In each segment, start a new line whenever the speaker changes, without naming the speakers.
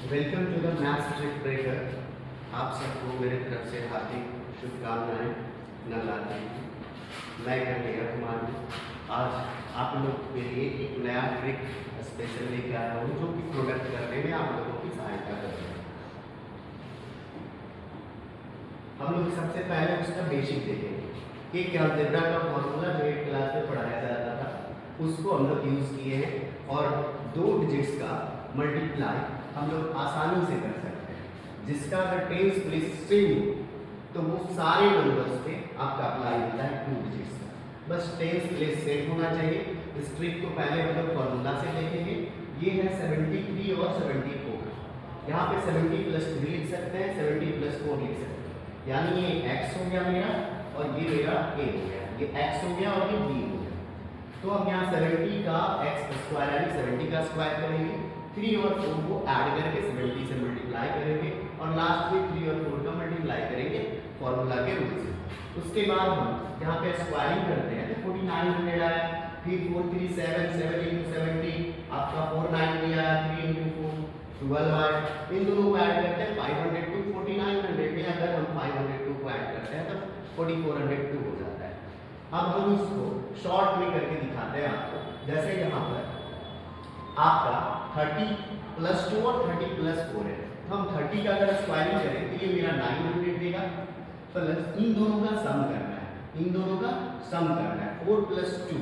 Welcome to the maths trick breaker. आप सबको मेरे तरफ से हार्दिक शुभकामनाएं नवरात्रि की। मैं कन्हैया कुमार हूँ। आज आप लोग के लिए एक नया ट्रिक स्पेशल लेके आया हूँ जो कि प्रोडक्ट करने में आप लोगों की सहायता करेगा। हम लोग सबसे पहले उसका बेसिक देखेंगे कि अलजेब्रा का फॉर्मूला जो 8 क्लास में पढ़ाया जाता था उसको हम लोग यूज़ किए हैं और 2 डिजिट्स का मल्टीप्लाई हम लोग आसानी से कर सकते हैं। जिसका अगर टेंस प्लेस सेम तो वो सारे नंबर्स पे आपका अप्लाई होता है 2 डिजिट्स का। बस टेंस प्लेस सेम होना चाहिए। इस ट्रिक को पहले हम लोग फॉर्मूला से देखेंगे। ये है 73 और 74। यहाँ पे 70 + 3 लिख सकते हैं, 70 + 4 लिख सकते हैं। यानी ये x हो गया मेरा और ये मेरा a हो गया। ये x हो गया और ये b हो गया। तो हम यहाँ 70 का x² यानी 70 का स्क्वायर करेंगे, 3 और 4 को ऐड करके 70 से मल्टीप्लाई करेंगे और लास्ट में 3 और 4 का मल्टीप्लाई करेंगे फॉर्मूला के रूप से। उसके बाद हम यहाँ पे स्क्वायरिंग करते हैं तो 4900 आया, फिर 4 3 7 7 × 70 आपका 49 भी आया, 3 × 4 12 आया। इन दोनों को ऐड करते हैं 500 to 4900 में अगर हम 502 को ऐड करते हैं तो 4402 हो जाता है। अब हम इसको शॉर्ट में करके दिखाते हैं आपको। जैसे यहाँ पर आपका 30 + 2 और 30 + 4 है। तो हम 30 का अगर स्क्वायरिंग करें तो ये मेरा 900 देगा, प्लस इन दोनों का सम करना है, इन दोनों का सम करना है। 4 + 2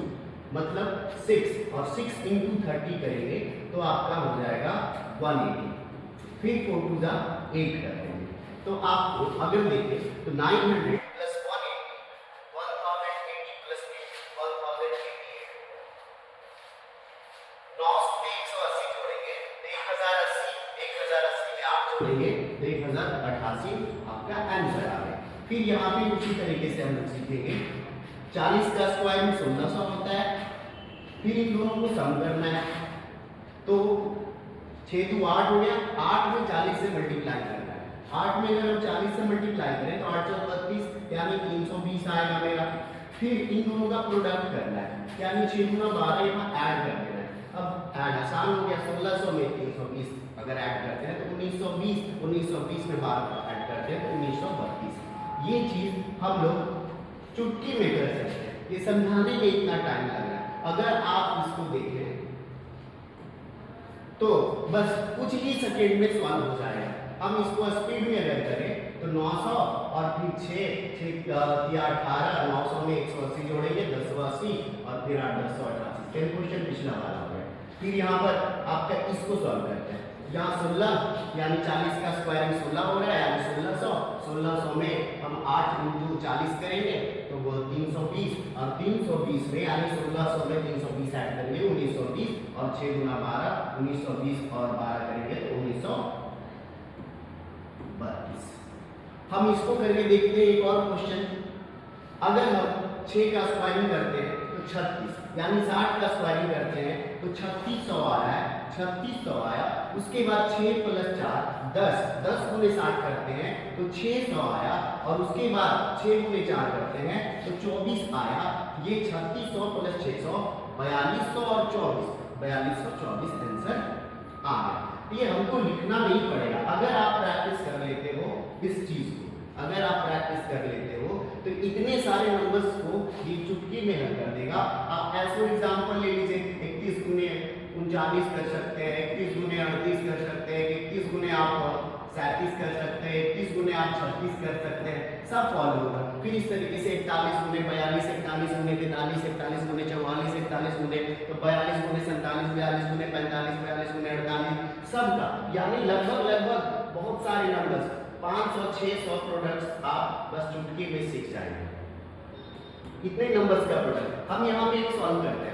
मतलब 6 और 6 × 30 करेंगे तो आपका हो जाएगा 180। फिर 4 2 जा 8 कर देंगे तो आपको अगर देखें तो 900 + 180 1080 + 8 1088। 900 में 180 जोड़ेंगे तो 1080, 1080 में 8 जोड़ेंगे तो 1088 आपका आंसर आ गया। फिर यहाँ पे उसी तरीके से हम लोग सीखेंगे। 40 का स्क्वायर 1600 होता है। फिर इन दोनों को सम करना है तो 6 2 8 हो गया, 8 में 40 से मल्टीप्लाई करना है। 8 में अगर हम 40 से मल्टीप्लाई करें तो 8 × 32 यानी 320 आएगा मेरा। फिर इन दोनों का प्रोडक्ट करना है यानी 6 × 12 यहाँ ऐड कर देना है। अब ऐड आसान हो गया, 1600 में 320 अगर ऐड करते हैं तो 1920, 1920 में 12 ऐड करते हैं तो 1932। ये चीज हम लोग चुटकी में कर सकते हैं। ये समझाने में इतना टाइम लग रहा है। अगर आप इसको देखें तो बस कुछ ही सेकेंड में सॉल्व हो जाएगा। हम इसको स्पीड में अगर करें तो 900 और फिर 6 या 18, 900 में 180 जोड़ेंगे 1080 और फिर 8 1088। सेम क्वेश्चन पिछला वाला हो गया। फिर यहाँ पर आपका इसको सॉल्व करते हैं। यहाँ 16 यानी 40 का स्क्वायरिंग 16 हो रहा है यानी 1600। 1600 में हम 8 × 40 करेंगे तो वो 320 और 320 में यानी 1600 में 320 ऐड करेंगे 1920 और 6 × 12 1920 और 12 करेंगे तो 1932। हम इसको करके देखते हैं एक और क्वेश्चन। अगर हम 6 का स्क्वायरिंग करते हैं तो 36 यानी 60 का स्क्वायरिंग करते हैं तो 3600 आया है, 3600 आया। उसके बाद 6 + 4 10, 10 × 60 करते हैं तो 600 आया और उसके बाद 6 × 4 करते हैं तो 24 आया। ये 3600 + 600 4200 और 24 4224 आंसर आ गया। ये हमको लिखना नहीं पड़ेगा अगर आप प्रैक्टिस कर लेते हो इस चीज को। अगर आप प्रैक्टिस कर लेते हो तो इतने सारे नंबर्स को ये चुटकी में हल कर देगा। आप एज फॉर एग्जांपल ले लीजिए 31 × 39 कर सकते हैं, 31 × 38 कर सकते हैं, 31 × आप 37 कर सकते हैं, 31 × आप 36 कर सकते हैं, सब फॉलो होगा। फिर इस तरीके से 41 × 42 41 × 43 41 × 44 41 × तो 42 × 47 42 × 45 42 × 48 सबका यानी लगभग बहुत सारे नंबर्स 500 600 प्रोडक्ट्स आप बस चुटकी में सीख जाएंगे। कितने नंबर्स का प्रोडक्ट हम यहाँ पे एक सॉल्व करते हैं।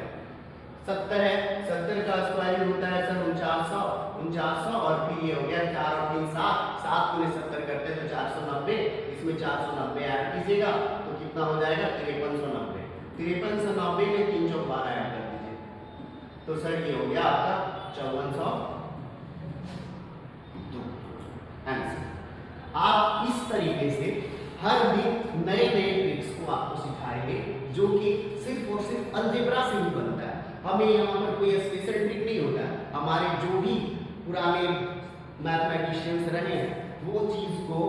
70 है, 70 का स्क्वायरिंग होता है सर 4900 और फिर ये हो गया 4 और 3 7, 7 × 70 करते हैं तो 490। इसमें 490 ऐड कीजिएगा तो कितना हो जाएगा 5390। 5390 में 3 × 12 ऐड कर दीजिए तो सर ये हो गया आपका 5402 आंसर। आप इस तरीके से हर दिन नए ट्रिक्स को आपको सिखाएंगे जो कि सिर्फ और सिर्फ अलजेब्रा से ही बनता है। हमें यहाँ पर कोई स्पेशल ट्रिक नहीं होता है। हमारे जो भी पुराने मैथमेटिशियंस रहे हैं, वो चीज़ को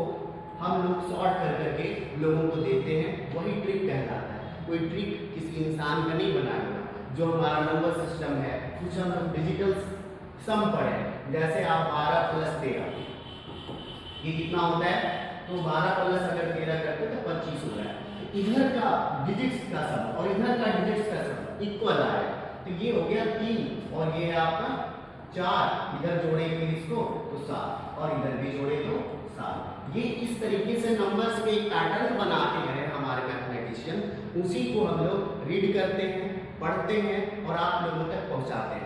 हम लोग सॉर्ट कर करके लोगों को देते हैं, वही ट्रिक कहलाता है। कोई ट्रिक किसी इंसान का नहीं बनाया हुआ। जो हमारा नंबर सिस्टम है, कुछ हम लोग डिजिटल सम पढ़े, जैसे आप 12 + 13 ये कितना होता है, तो 12 + अगर 13 करते तो 25 हो रहा है। तो इधर का डिजिट्स का सम और इधर का डिजिट्स का सम इक्वल आए, तो ये हो गया 3 और ये आपका 4, इधर जोड़े फिर इसको तो 7 और इधर भी जोड़े तो 7। ये इस तरीके से नंबर्स के एक पैटर्न बनाते हैं हमारे मैथमेटिशियन, उसी को हम लोग रीड करते हैं, पढ़ते हैं और आप लोगों तक पहुंचाते हैं।